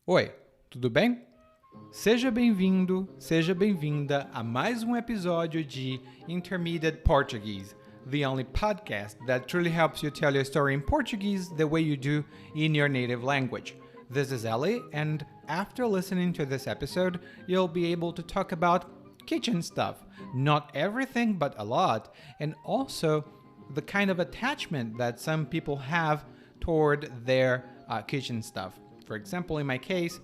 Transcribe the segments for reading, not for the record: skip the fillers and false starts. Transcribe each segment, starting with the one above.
Oi, tudo bem? Seja bem-vindo, seja bem-vinda a mais um episódio de Intermediate Portuguese, the only podcast that truly helps you tell your story in Portuguese the way you do in your native language. This is Ellie, and after listening to this episode, you'll be able to talk about kitchen stuff. Not everything, but a lot, and also the kind of attachment that some people have toward their kitchen stuff. For example, in my case,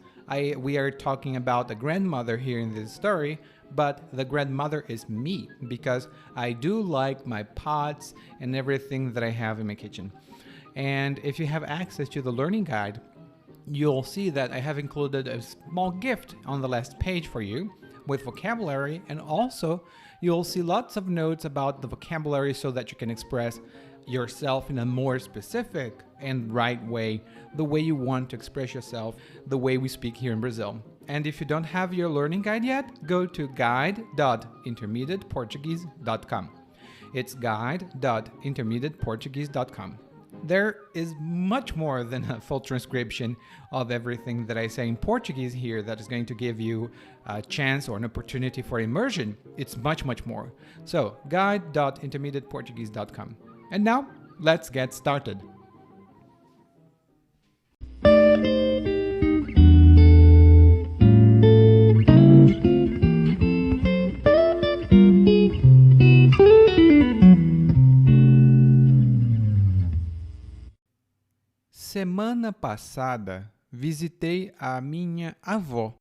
we are talking about a grandmother here in this story, but the grandmother is me because I do like my pots and everything that I have in my kitchen. And if you have access to the learning guide, you'll see that I have included a small gift on the last page for you with vocabulary, and also you'll see lots of notes about the vocabulary so that you can express yourself in a more specific and right way, the way you want to express yourself, the way we speak here in Brazil. And if you don't have your learning guide yet, go to guide.intermediateportuguese.com. It's guide.intermediateportuguese.com. There is much more than a full transcription of everything that I say in Portuguese here that is going to give you a chance or an opportunity for immersion. It's much, much more. So, guide.intermediateportuguese.com. And now, let's get started. Semana passada, visitei a minha avó.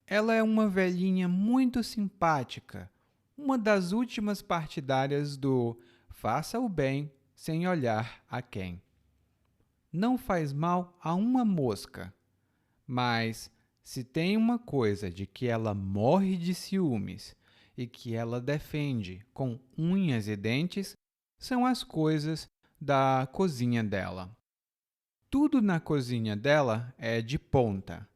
Ela é uma velhinha muito simpática, uma das últimas partidárias do faça o bem sem olhar a quem. Não faz mal a uma mosca, mas se tem uma coisa de que ela morre de ciúmes e que ela defende com unhas e dentes, são as coisas da cozinha dela. Tudo na cozinha dela é de ponta.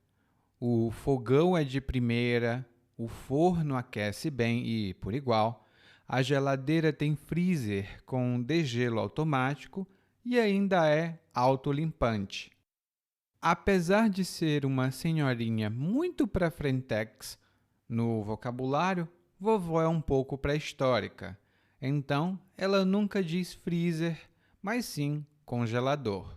O fogão é de primeira, o forno aquece bem e, por igual, a geladeira tem freezer com degelo automático e ainda é autolimpante. Apesar de ser uma senhorinha muito pra frentex no vocabulário, vovó é um pouco pré-histórica. Então, ela nunca diz freezer, mas sim congelador.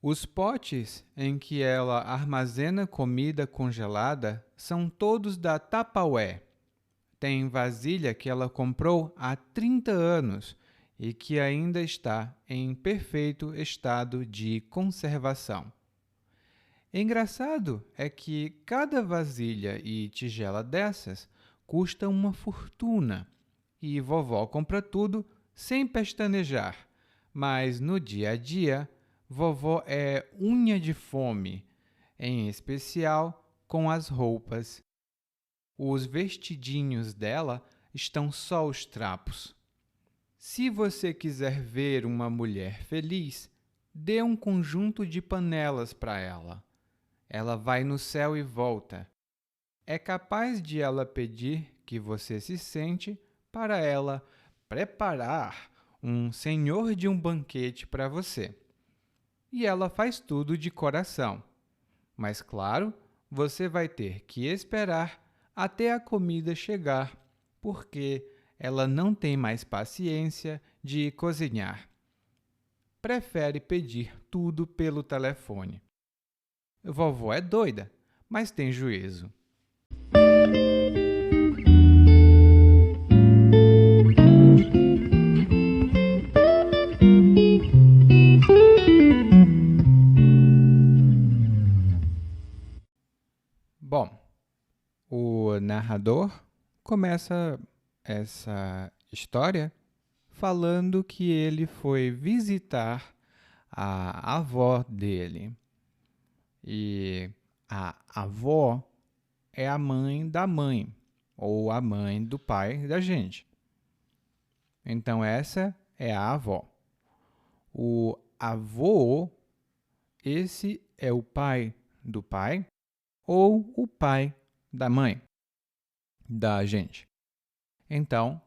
Os potes em que ela armazena comida congelada são todos da Tupperware. Tem vasilha que ela comprou há 30 anos e que ainda está em perfeito estado de conservação. Engraçado é que cada vasilha e tigela dessas custa uma fortuna e vovó compra tudo sem pestanejar, mas no dia a dia vovó é unha de fome, em especial com as roupas. Os vestidinhos dela estão só os trapos. Se você quiser ver uma mulher feliz, dê um conjunto de panelas para ela. Ela vai no céu e volta. É capaz de ela pedir que você se sente para ela preparar um senhor de um banquete para você. E ela faz tudo de coração. Mas, claro, você vai ter que esperar até a comida chegar, porque ela não tem mais paciência de cozinhar. Prefere pedir tudo pelo telefone. Vovó é doida, mas tem juízo. Bom, o narrador começa essa história falando que ele foi visitar a avó dele. E a avó é a mãe da mãe, ou a mãe do pai da gente. Então, essa é a avó. O avô, esse é o pai do pai, ou o pai da mãe da gente. Então,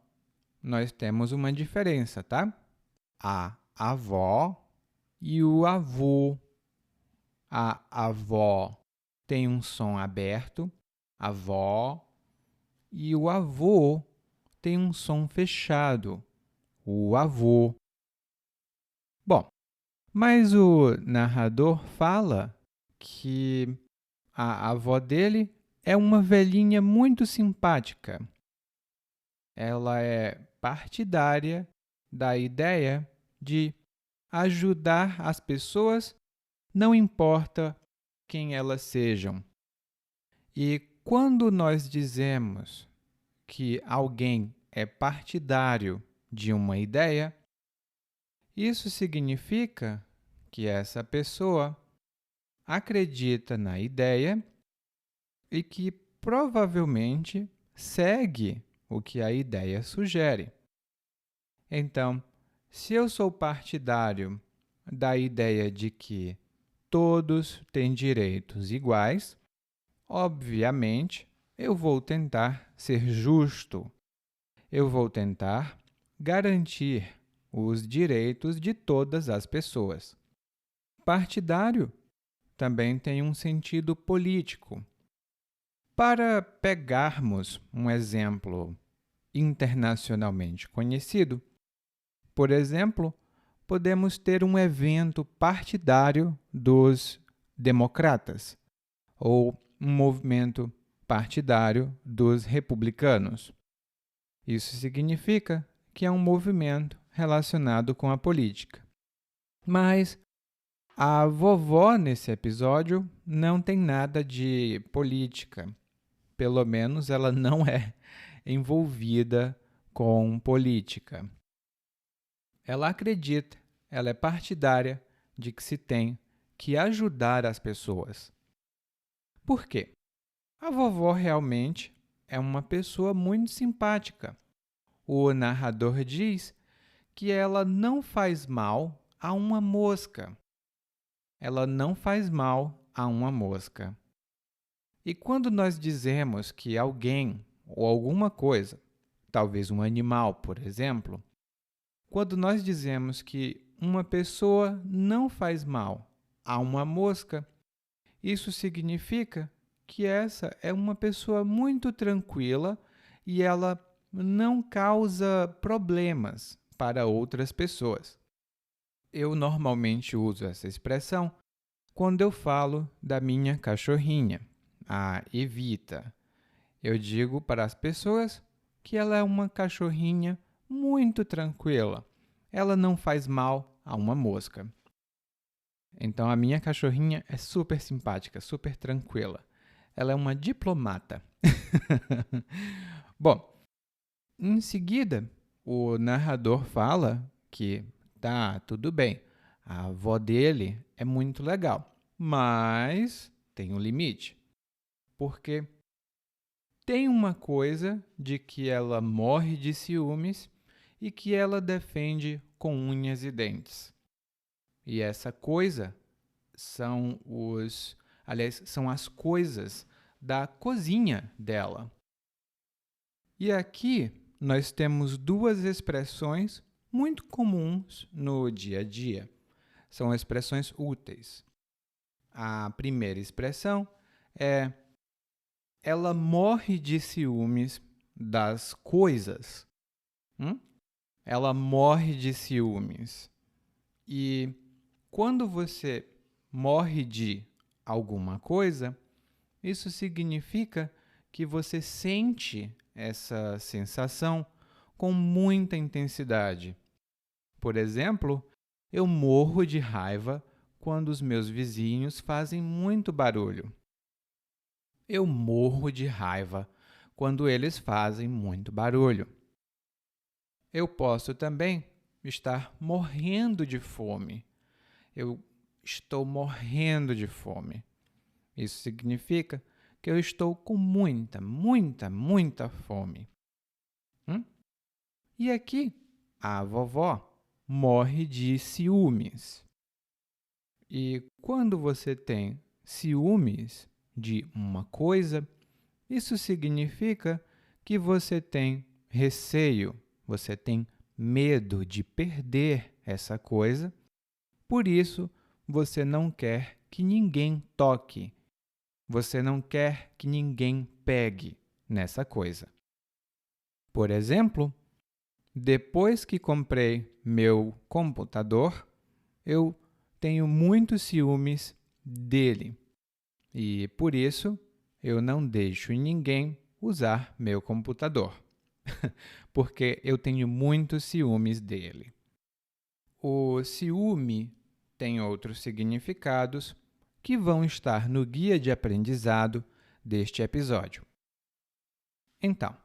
nós temos uma diferença, tá? A avó e o avô. A avó tem um som aberto, avó, e o avô tem um som fechado, o avô. Bom, mas o narrador fala que a avó dele é uma velhinha muito simpática. Ela é partidária da ideia de ajudar as pessoas, não importa quem elas sejam. E quando nós dizemos que alguém é partidário de uma ideia, isso significa que essa pessoa acredita na ideia e que provavelmente segue o que a ideia sugere. Então, se eu sou partidário da ideia de que todos têm direitos iguais, obviamente eu vou tentar ser justo. Eu vou tentar garantir os direitos de todas as pessoas. Partidário também tem um sentido político. Para pegarmos um exemplo internacionalmente conhecido, por exemplo, podemos ter um evento partidário dos democratas ou um movimento partidário dos republicanos. Isso significa que é um movimento relacionado com a política. Mas a vovó, nesse episódio, não tem nada de política. Pelo menos ela não é envolvida com política. Ela acredita, ela é partidária de que se tem que ajudar as pessoas. Por quê? A vovó realmente é uma pessoa muito simpática. O narrador diz que ela não faz mal a uma mosca. Ela não faz mal a uma mosca. E quando nós dizemos que alguém ou alguma coisa, talvez um animal, por exemplo, quando nós dizemos que uma pessoa não faz mal a uma mosca, isso significa que essa é uma pessoa muito tranquila e ela não causa problemas para outras pessoas. Eu normalmente uso essa expressão quando eu falo da minha cachorrinha, a Evita. Eu digo para as pessoas que ela é uma cachorrinha muito tranquila. Ela não faz mal a uma mosca. Então, a minha cachorrinha é super simpática, super tranquila. Ela é uma diplomata. Bom, em seguida, o narrador fala que tá, tudo bem, a avó dele é muito legal, mas tem um limite. Porque tem uma coisa de que ela morre de ciúmes e que ela defende com unhas e dentes. E essa coisa são as coisas da cozinha dela. E aqui nós temos duas expressões muito comuns no dia a dia. São expressões úteis. A primeira expressão é: ela morre de ciúmes das coisas. Ela morre de ciúmes. E quando você morre de alguma coisa, isso significa que você sente essa sensação com muita intensidade. Por exemplo, eu morro de raiva quando os meus vizinhos fazem muito barulho. Eu morro de raiva quando eles fazem muito barulho. Eu posso também estar morrendo de fome. Eu estou morrendo de fome. Isso significa que eu estou com muita fome. E aqui, a vovó morre de ciúmes. E quando você tem ciúmes de uma coisa, isso significa que você tem receio, você tem medo de perder essa coisa, por isso você não quer que ninguém toque. Você não quer que ninguém pegue nessa coisa. Por exemplo, depois que comprei meu computador, eu tenho muitos ciúmes dele. E por isso eu não deixo ninguém usar meu computador, porque eu tenho muitos ciúmes dele. O ciúme tem outros significados que vão estar no guia de aprendizado deste episódio. Então,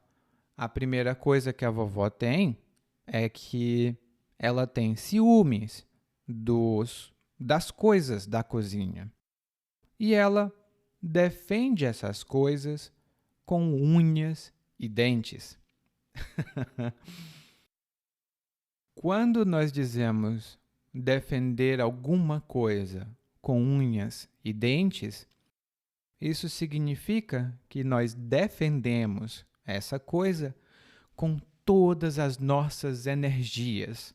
a primeira coisa que a vovó tem é que ela tem ciúmes das coisas da cozinha. E ela defende essas coisas com unhas e dentes. Quando nós dizemos defender alguma coisa com unhas e dentes, isso significa que nós defendemos essa coisa com todas as nossas energias,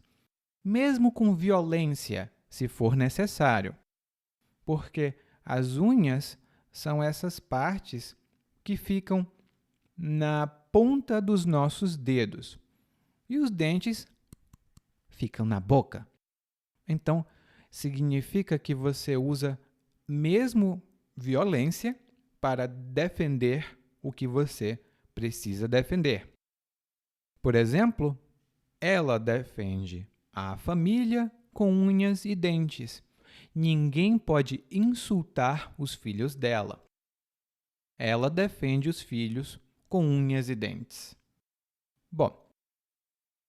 mesmo com violência, se for necessário. Porque as unhas são essas partes que ficam na ponta dos nossos dedos e os dentes ficam na boca. Então, significa que você usa mesmo violência para defender o que você precisa defender. Por exemplo, ela defende a família com unhas e dentes. Ninguém pode insultar os filhos dela. Ela defende os filhos com unhas e dentes. Bom,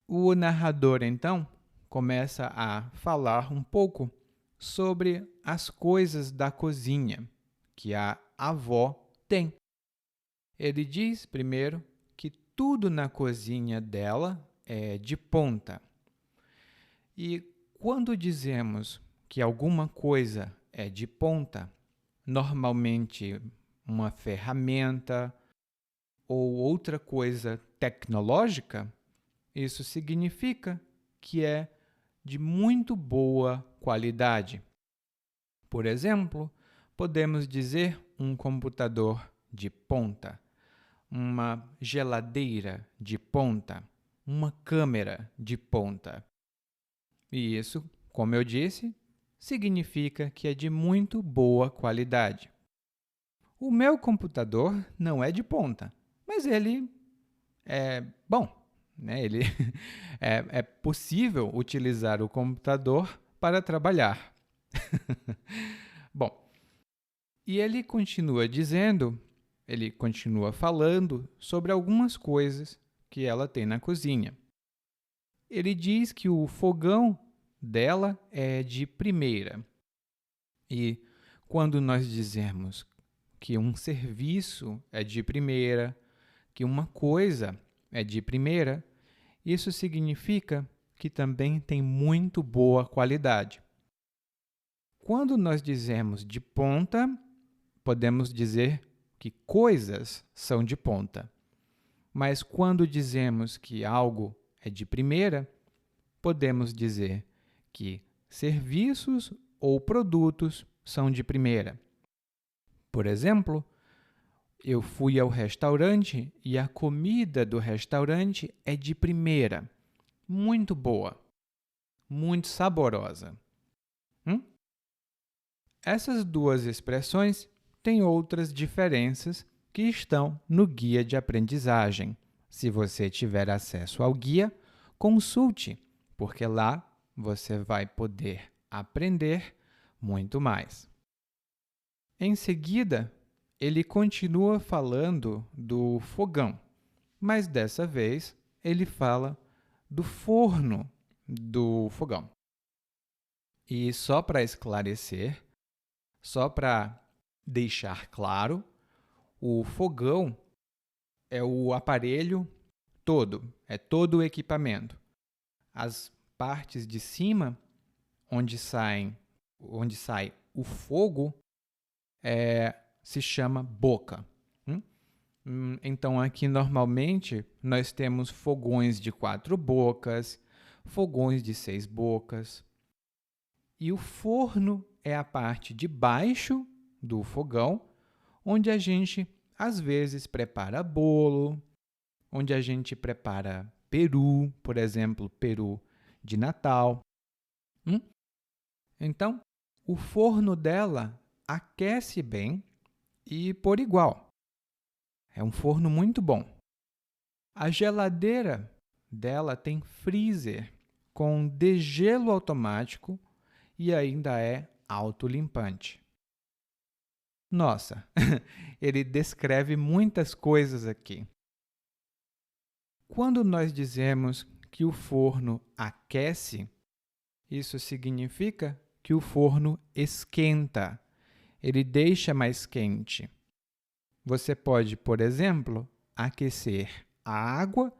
o narrador, então, começa a falar um pouco sobre as coisas da cozinha que a avó tem. Ele diz, primeiro, que tudo na cozinha dela é de ponta. E quando dizemos que alguma coisa é de ponta, normalmente uma ferramenta ou outra coisa tecnológica, isso significa que é de muito boa qualidade. Por exemplo, podemos dizer um computador de ponta, uma geladeira de ponta, uma câmera de ponta. E isso, como eu disse, significa que é de muito boa qualidade. O meu computador não é de ponta, mas ele é bom. Né? É possível utilizar o computador para trabalhar. Bom, e ele continua dizendo, ele continua falando sobre algumas coisas que ela tem na cozinha. Ele diz que o fogão dela é de primeira. E quando nós dizemos que um serviço é de primeira, que uma coisa é de primeira, isso significa que também tem muito boa qualidade. Quando nós dizemos de ponta, podemos dizer que coisas são de ponta. Mas quando dizemos que algo é de primeira, podemos dizer que serviços ou produtos são de primeira. Por exemplo, eu fui ao restaurante e a comida do restaurante é de primeira. Muito boa. Muito saborosa. Essas duas expressões têm outras diferenças que estão no guia de aprendizagem. Se você tiver acesso ao guia, consulte, porque lá você vai poder aprender muito mais. Em seguida, ele continua falando do fogão, mas dessa vez ele fala do forno do fogão. E só para esclarecer, só para deixar claro, o fogão é o aparelho todo, é todo o equipamento. As partes de cima, onde sai o fogo, se chama boca. Então, aqui normalmente nós temos fogões de 4 bocas, fogões de 6 bocas. E o forno é a parte de baixo do fogão, onde a gente, às vezes, prepara bolo, onde a gente prepara peru, por exemplo, peru de Natal. Hum? Então, o forno dela aquece bem e por igual. É um forno muito bom. A geladeira dela tem freezer com degelo automático e ainda é autolimpante. Nossa, ele descreve muitas coisas aqui. Quando nós dizemos que o forno aquece, isso significa que o forno esquenta, ele deixa mais quente. Você pode, por exemplo, aquecer a água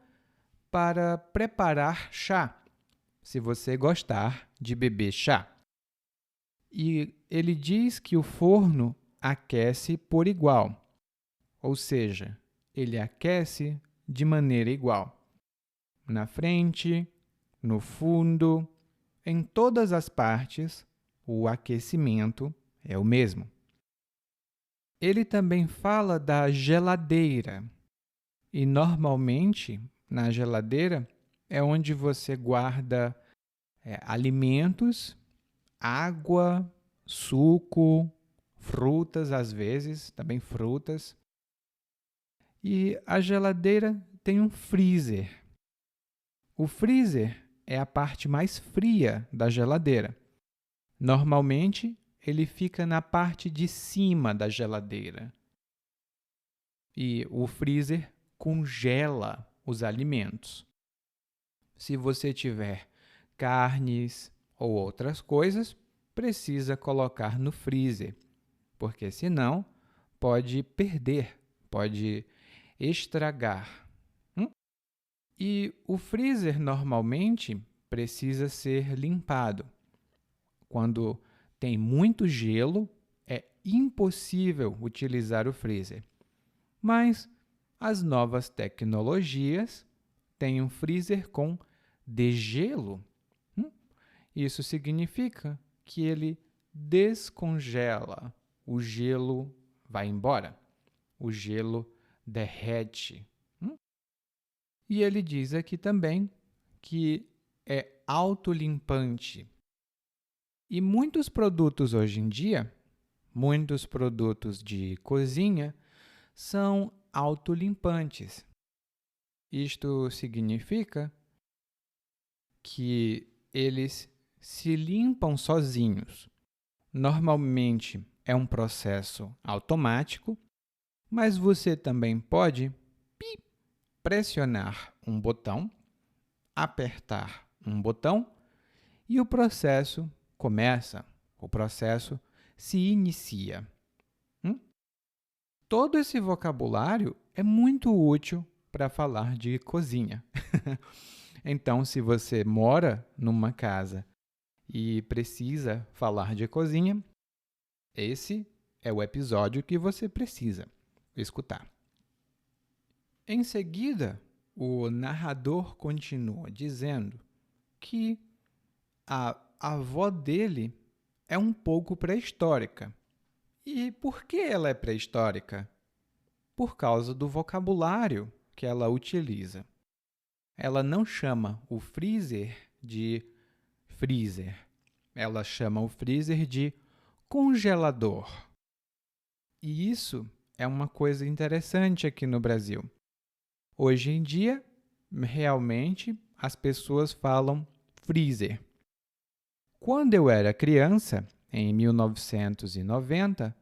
para preparar chá, se você gostar de beber chá. E ele diz que o forno aquece por igual, ou seja, ele aquece de maneira igual. Na frente, no fundo, em todas as partes, o aquecimento é o mesmo. Ele também fala da geladeira. E normalmente, na geladeira, é onde você guarda alimentos, água, suco, frutas, às vezes, também frutas. E a geladeira tem um freezer. O freezer é a parte mais fria da geladeira. Normalmente, ele fica na parte de cima da geladeira. E o freezer congela os alimentos. Se você tiver carnes ou outras coisas, precisa colocar no freezer, porque senão pode perder, pode estragar. E o freezer normalmente precisa ser limpado. Quando tem muito gelo, é impossível utilizar o freezer. Mas as novas tecnologias têm um freezer com degelo. Isso significa que ele descongela. O gelo vai embora. O gelo derrete. E ele diz aqui também que é autolimpante. E muitos produtos hoje em dia, muitos produtos de cozinha, são autolimpantes. Isto significa que eles se limpam sozinhos. Normalmente é um processo automático, mas você também pode pressionar um botão, apertar um botão e o processo começa, o processo se inicia. Todo esse vocabulário é muito útil para falar de cozinha. Então, se você mora numa casa e precisa falar de cozinha, esse é o episódio que você precisa escutar. Em seguida, o narrador continua dizendo que a avó dele é um pouco pré-histórica. E por que ela é pré-histórica? Por causa do vocabulário que ela utiliza. Ela não chama o freezer de freezer. Ela chama o freezer de congelador. E isso é uma coisa interessante aqui no Brasil. Hoje em dia, realmente, as pessoas falam freezer. Quando eu era criança, em 1990,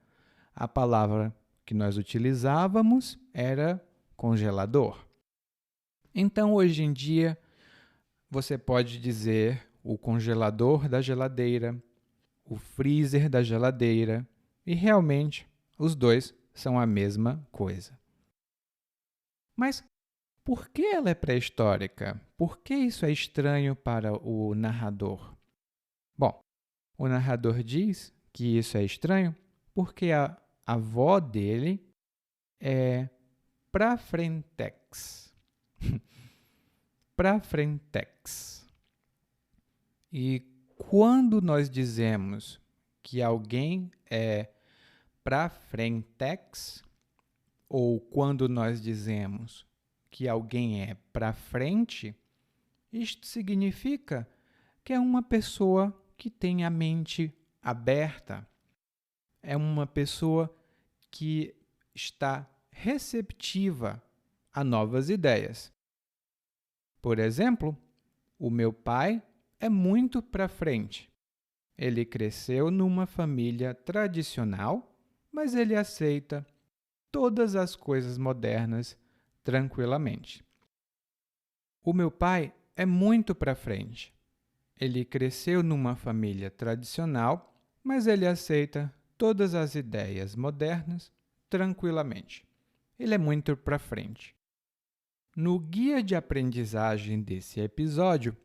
a palavra que nós utilizávamos era congelador. Então, hoje em dia, você pode dizer o congelador da geladeira, o freezer da geladeira, e realmente os dois são a mesma coisa. Mas por que ela é pré-histórica? Por que isso é estranho para o narrador? Bom, o narrador diz que isso é estranho porque a avó dele é prafrentex. Prafrentex. E quando nós dizemos que alguém é pra frentex, ou quando nós dizemos que alguém é pra frente, isto significa que é uma pessoa que tem a mente aberta, é uma pessoa que está receptiva a novas ideias. Por exemplo, o meu pai é muito para frente. Ele cresceu numa família tradicional, mas ele aceita todas as coisas modernas tranquilamente. O meu pai é muito para frente. Ele cresceu numa família tradicional, mas ele aceita todas as ideias modernas tranquilamente. Ele é muito para frente. No guia de aprendizagem desse episódio,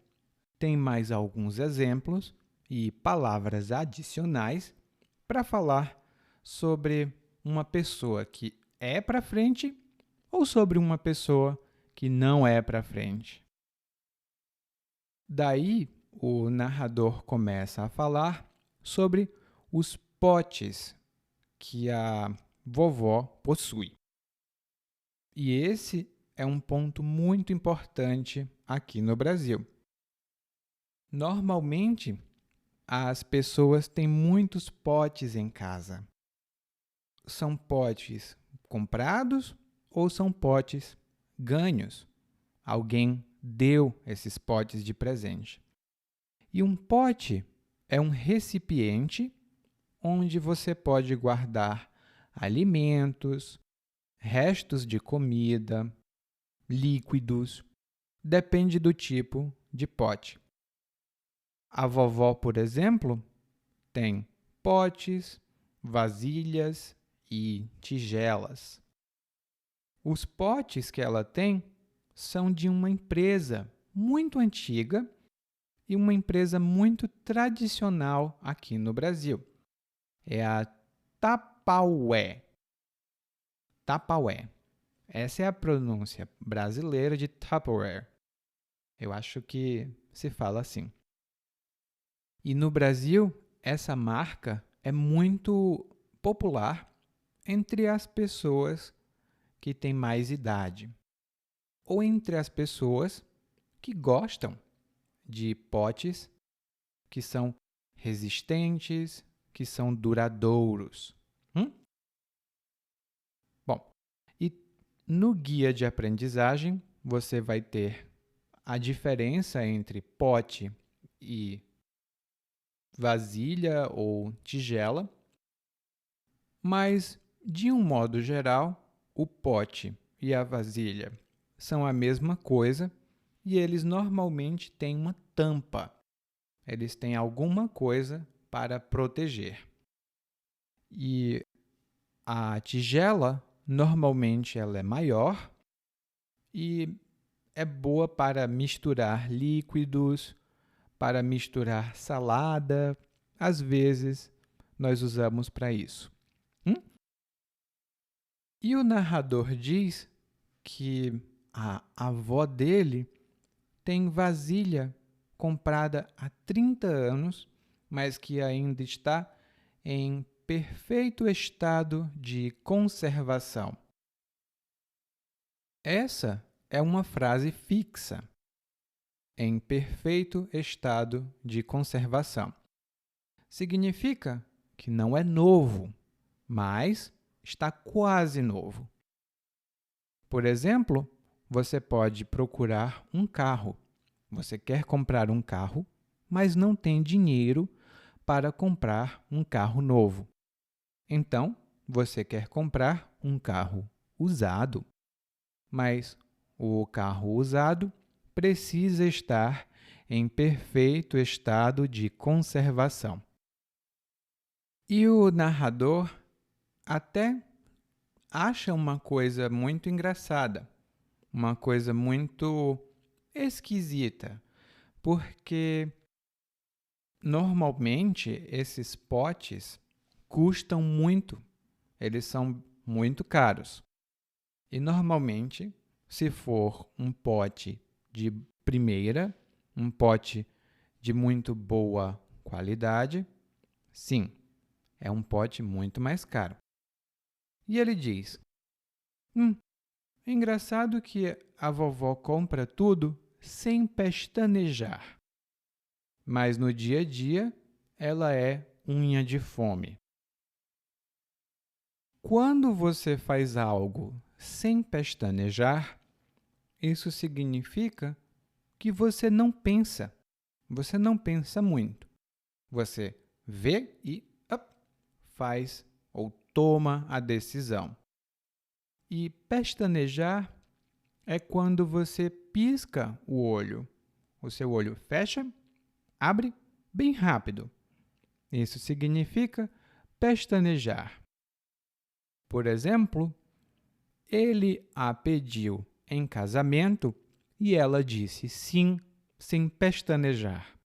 tem mais alguns exemplos e palavras adicionais para falar sobre uma pessoa que é para frente ou sobre uma pessoa que não é para frente. Daí, o narrador começa a falar sobre os potes que a vovó possui. E esse é um ponto muito importante aqui no Brasil. Normalmente, as pessoas têm muitos potes em casa. São potes comprados ou são potes ganhos? Alguém deu esses potes de presente. E um pote é um recipiente onde você pode guardar alimentos, restos de comida, líquidos, depende do tipo de pote. A vovó, por exemplo, tem potes, vasilhas e tigelas. Os potes que ela tem são de uma empresa muito antiga e uma empresa muito tradicional aqui no Brasil. É a Tupperware. Tupperware. Essa é a pronúncia brasileira de Tupperware. Eu acho que se fala assim. E no Brasil, essa marca é muito popular entre as pessoas que têm mais idade, ou entre as pessoas que gostam de potes que são resistentes, que são duradouros. Bom, e no guia de aprendizagem você vai ter a diferença entre pote e vasilha ou tigela, mas, de um modo geral, o pote e a vasilha são a mesma coisa e eles normalmente têm uma tampa. Eles têm alguma coisa para proteger. E a tigela, normalmente, ela é maior e é boa para misturar líquidos, para misturar salada. Às vezes, nós usamos para isso. E o narrador diz que a avó dele tem vasilha comprada há 30 anos, mas que ainda está em perfeito estado de conservação. Essa é uma frase fixa, em perfeito estado de conservação. Significa que não é novo, mas está quase novo. Por exemplo, você pode procurar um carro. Você quer comprar um carro, mas não tem dinheiro para comprar um carro novo. Então, você quer comprar um carro usado, mas o carro usado precisa estar em perfeito estado de conservação. E o narrador até acha uma coisa muito engraçada, uma coisa muito esquisita, porque normalmente esses potes custam muito, eles são muito caros. E normalmente, se for um pote de primeira, um pote de muito boa qualidade, sim, É um pote muito mais caro. E ele diz: é engraçado que a vovó compra tudo sem pestanejar, mas no dia a dia ela é unha de fome. Quando você faz algo sem pestanejar, isso significa que você não pensa muito. Você vê e faz ou toma a decisão. E pestanejar é quando você pisca o olho. O seu olho fecha, abre bem rápido. Isso significa pestanejar. Por exemplo, ele a pediu em casamento e ela disse sim, sem pestanejar.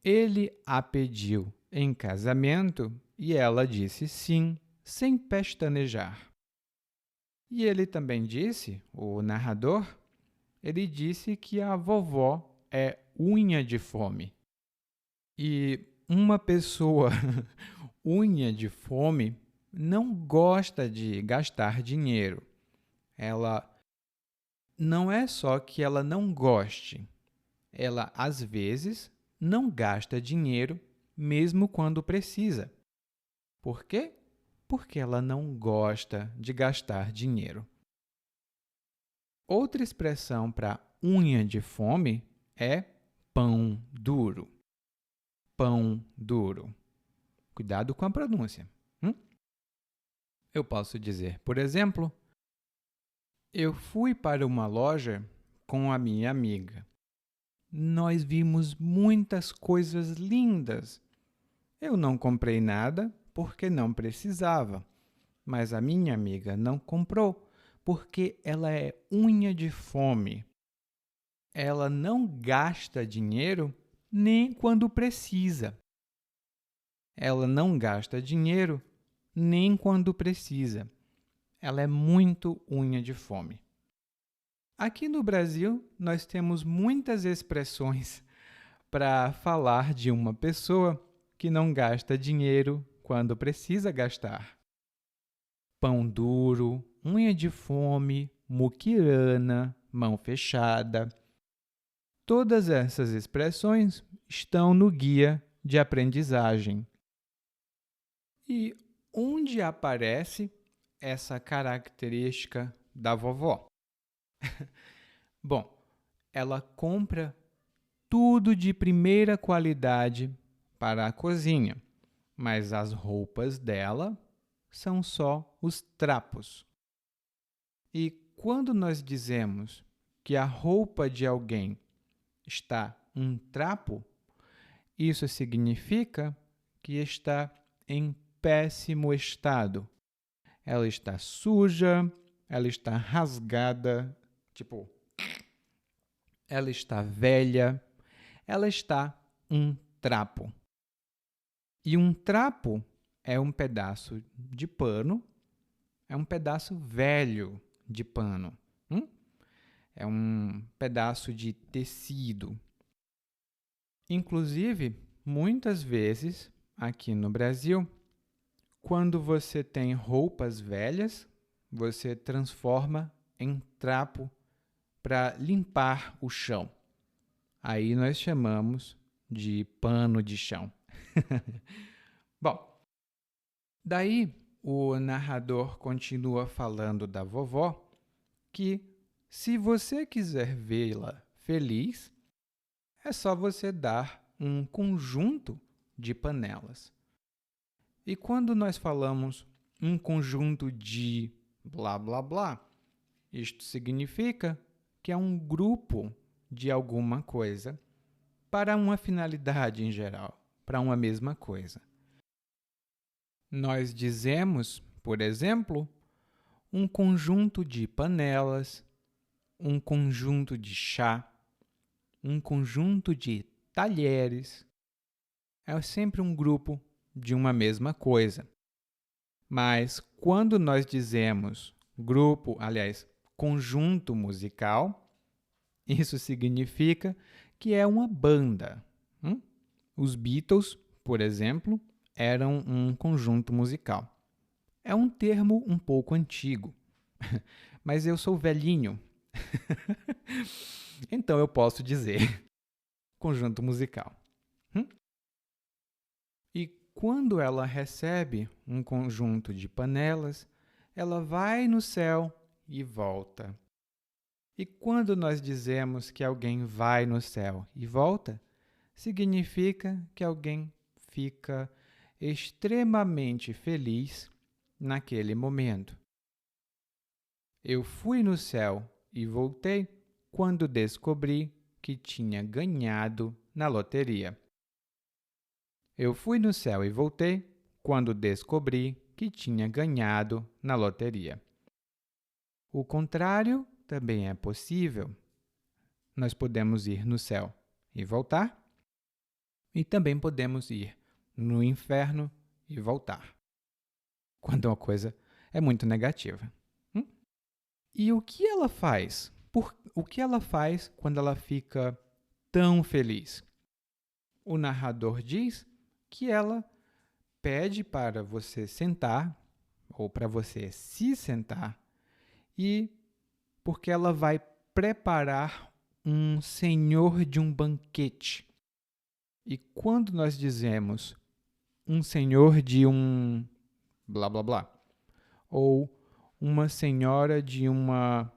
Ele a pediu em casamento e ela disse sim, sem pestanejar. E ele também disse, o narrador, ele disse que a vovó é unha de fome. E uma pessoa unha de fome não gosta de gastar dinheiro. Ela não é só que ela não goste, ela às vezes não gasta dinheiro mesmo quando precisa. Por quê? Porque ela não gosta de gastar dinheiro. Outra expressão para unha de fome é pão duro. Pão duro. Cuidado com a pronúncia. Eu posso dizer, por exemplo, eu fui para uma loja com a minha amiga. Nós vimos muitas coisas lindas. Eu não comprei nada porque não precisava, mas a minha amiga não comprou porque ela é unha de fome. Ela não gasta dinheiro nem quando precisa. Ela não gasta dinheiro nem quando precisa. Ela é muito unha de fome. Aqui no Brasil, nós temos muitas expressões para falar de uma pessoa que não gasta dinheiro quando precisa gastar. Pão duro, unha de fome, muquirana, mão fechada. Todas essas expressões estão no guia de aprendizagem. E onde aparece essa característica da vovó? Bom, ela compra tudo de primeira qualidade para a cozinha, mas as roupas dela são só os trapos. E quando nós dizemos que a roupa de alguém está um trapo, isso significa que está em péssimo estado. Ela está suja, ela está rasgada, ela está velha, ela está um trapo. E um trapo é um pedaço de pano, é um pedaço velho de pano. É um pedaço de tecido. Inclusive, muitas vezes, aqui no Brasil, quando você tem roupas velhas, você transforma em trapo para limpar o chão. Aí nós chamamos de pano de chão. Bom, daí o narrador continua falando da vovó que, se você quiser vê-la feliz, é só você dar um conjunto de panelas. E quando nós falamos um conjunto de blá blá blá, isto significa que é um grupo de alguma coisa para uma finalidade em geral, para uma mesma coisa. Nós dizemos, por exemplo, um conjunto de panelas, um conjunto de chá, um conjunto de talheres. É sempre um grupo de uma mesma coisa. Mas quando nós dizemos conjunto musical, isso significa que é uma banda. Os Beatles, por exemplo, eram um conjunto musical. É um termo um pouco antigo, mas eu sou velhinho, então eu posso dizer conjunto musical. E quando ela recebe um conjunto de panelas, ela vai no céu e volta. E quando nós dizemos que alguém vai no céu e volta, significa que alguém fica extremamente feliz naquele momento. Eu fui no céu e voltei quando descobri que tinha ganhado na loteria. Eu fui no céu e voltei quando descobri que tinha ganhado na loteria. O contrário também é possível. Nós podemos ir no céu e voltar, e também podemos ir no inferno e voltar, quando uma coisa é muito negativa. E o que ela faz? O que ela faz quando ela fica tão feliz? O narrador diz que ela pede para você sentar, ou para você se sentar, e porque ela vai preparar um senhor de um banquete. E quando nós dizemos um senhor de um blá blá blá, ou uma senhora de uma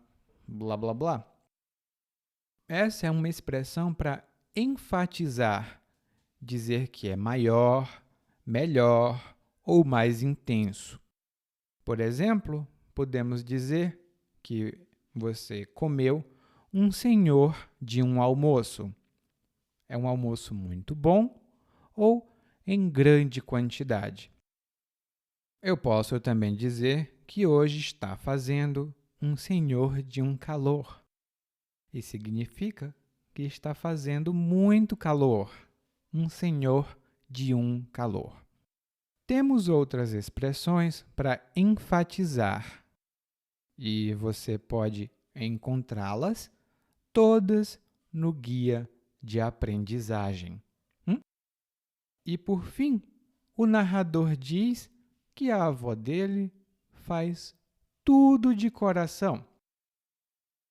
blá blá blá, essa é uma expressão para enfatizar, dizer que é maior, melhor ou mais intenso. Por exemplo, podemos dizer que você comeu um senhor de um almoço. É um almoço muito bom ou em grande quantidade. Eu posso também dizer que hoje está fazendo um senhor de um calor. E significa que está fazendo muito calor. Um senhor de um calor. Temos outras expressões para enfatizar, e você pode encontrá-las todas no guia de aprendizagem. E, por fim, o narrador diz que a avó dele faz tudo de coração.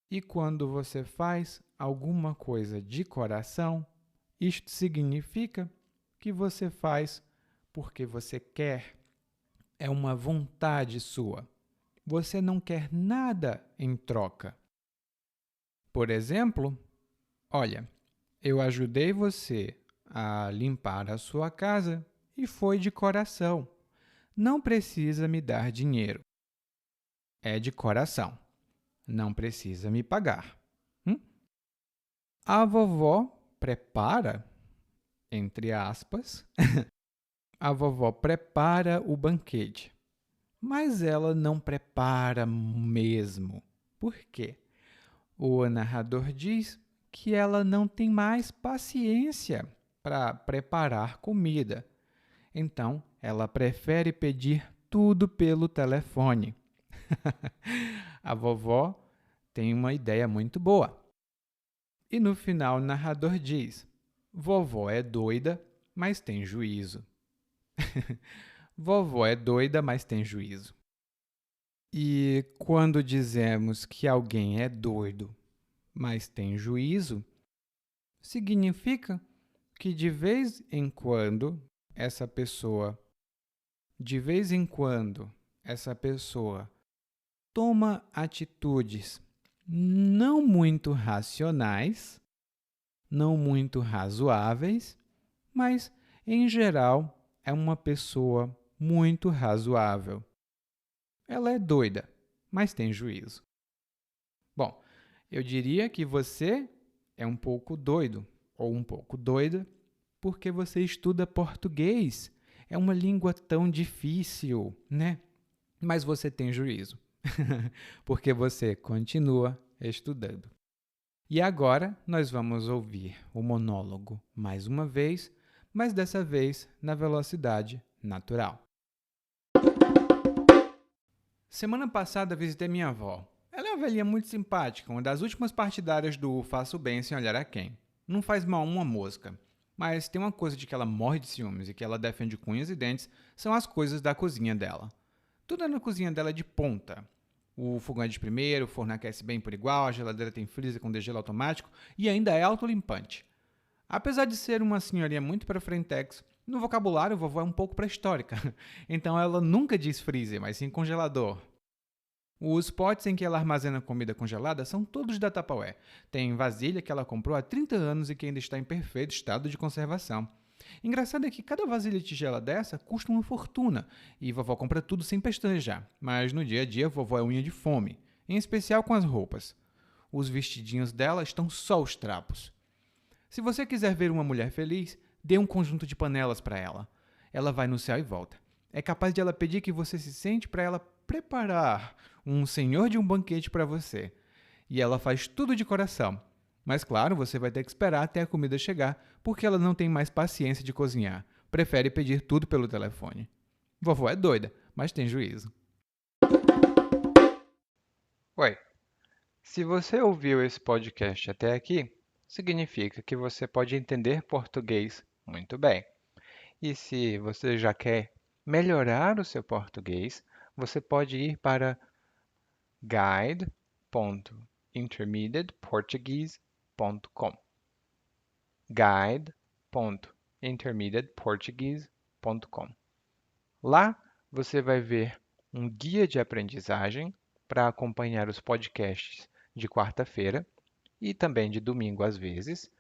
E quando você faz alguma coisa de coração, isto significa que você faz porque você quer. É uma vontade sua. Você não quer nada em troca. Por exemplo, olha, eu ajudei você a limpar a sua casa e foi de coração. Não precisa me dar dinheiro. É de coração. Não precisa me pagar. A vovó prepara, entre aspas, a vovó prepara o banquete. Mas ela não prepara mesmo. Por quê? O narrador diz que ela não tem mais paciência para preparar comida. Então, ela prefere pedir tudo pelo telefone. A vovó tem uma ideia muito boa. E no final, o narrador diz: vovó é doida, mas tem juízo. Vovó é doida, mas tem juízo. E quando dizemos que alguém é doido, mas tem juízo, significa que de vez em quando essa pessoa toma atitudes não muito racionais, não muito razoáveis, mas em geral é uma pessoa muito razoável. Ela é doida, mas tem juízo. Bom, eu diria que você é um pouco doido ou um pouco doida porque você estuda português. É uma língua tão difícil, né? Mas você tem juízo, porque você continua estudando. E agora nós vamos ouvir o monólogo mais uma vez, mas dessa vez na velocidade natural. Semana passada visitei minha avó. Ela é uma velhinha muito simpática, uma das últimas partidárias do Faço Bem Sem Olhar a Quem. Não faz mal uma mosca. Mas tem uma coisa de que ela morre de ciúmes e que ela defende com unhas e dentes, são as coisas da cozinha dela. Tudo na cozinha dela é de ponta. O fogão é de primeiro, o forno aquece bem por igual, a geladeira tem freezer com degelo automático e ainda é autolimpante. Apesar de ser uma senhorinha muito para frentex, no vocabulário vovó é um pouco pré-histórica. Então ela nunca diz freezer, mas sim congelador. Os potes em que ela armazena comida congelada são todos da Tupperware. Tem vasilha que ela comprou há 30 anos e que ainda está em perfeito estado de conservação. Engraçado é que cada vasilha de tigela dessa custa uma fortuna, e vovó compra tudo sem pestanejar, mas no dia a dia vovó é unha de fome, em especial com as roupas. Os vestidinhos dela estão só os trapos. Se você quiser ver uma mulher feliz, dê um conjunto de panelas para ela. Ela vai no céu e volta. É capaz de ela pedir que você se sente para ela preparar um senhor de um banquete para você. E ela faz tudo de coração. Mas claro, você vai ter que esperar até a comida chegar, porque ela não tem mais paciência de cozinhar. Prefere pedir tudo pelo telefone. Vovó é doida, mas tem juízo. Oi, se você ouviu esse podcast até aqui, significa que você pode entender português muito bem. E se você já quer melhorar o seu português, você pode ir para guide.intermediateportuguese.com. guide.intermediateportuguese.com. Lá você vai ver um guia de aprendizagem para acompanhar os podcasts de quarta-feira e também de domingo às vezes,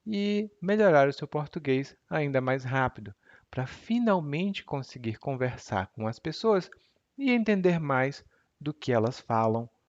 e melhorar o seu português ainda mais rápido, para finalmente conseguir conversar com as pessoas e entender mais do que elas falam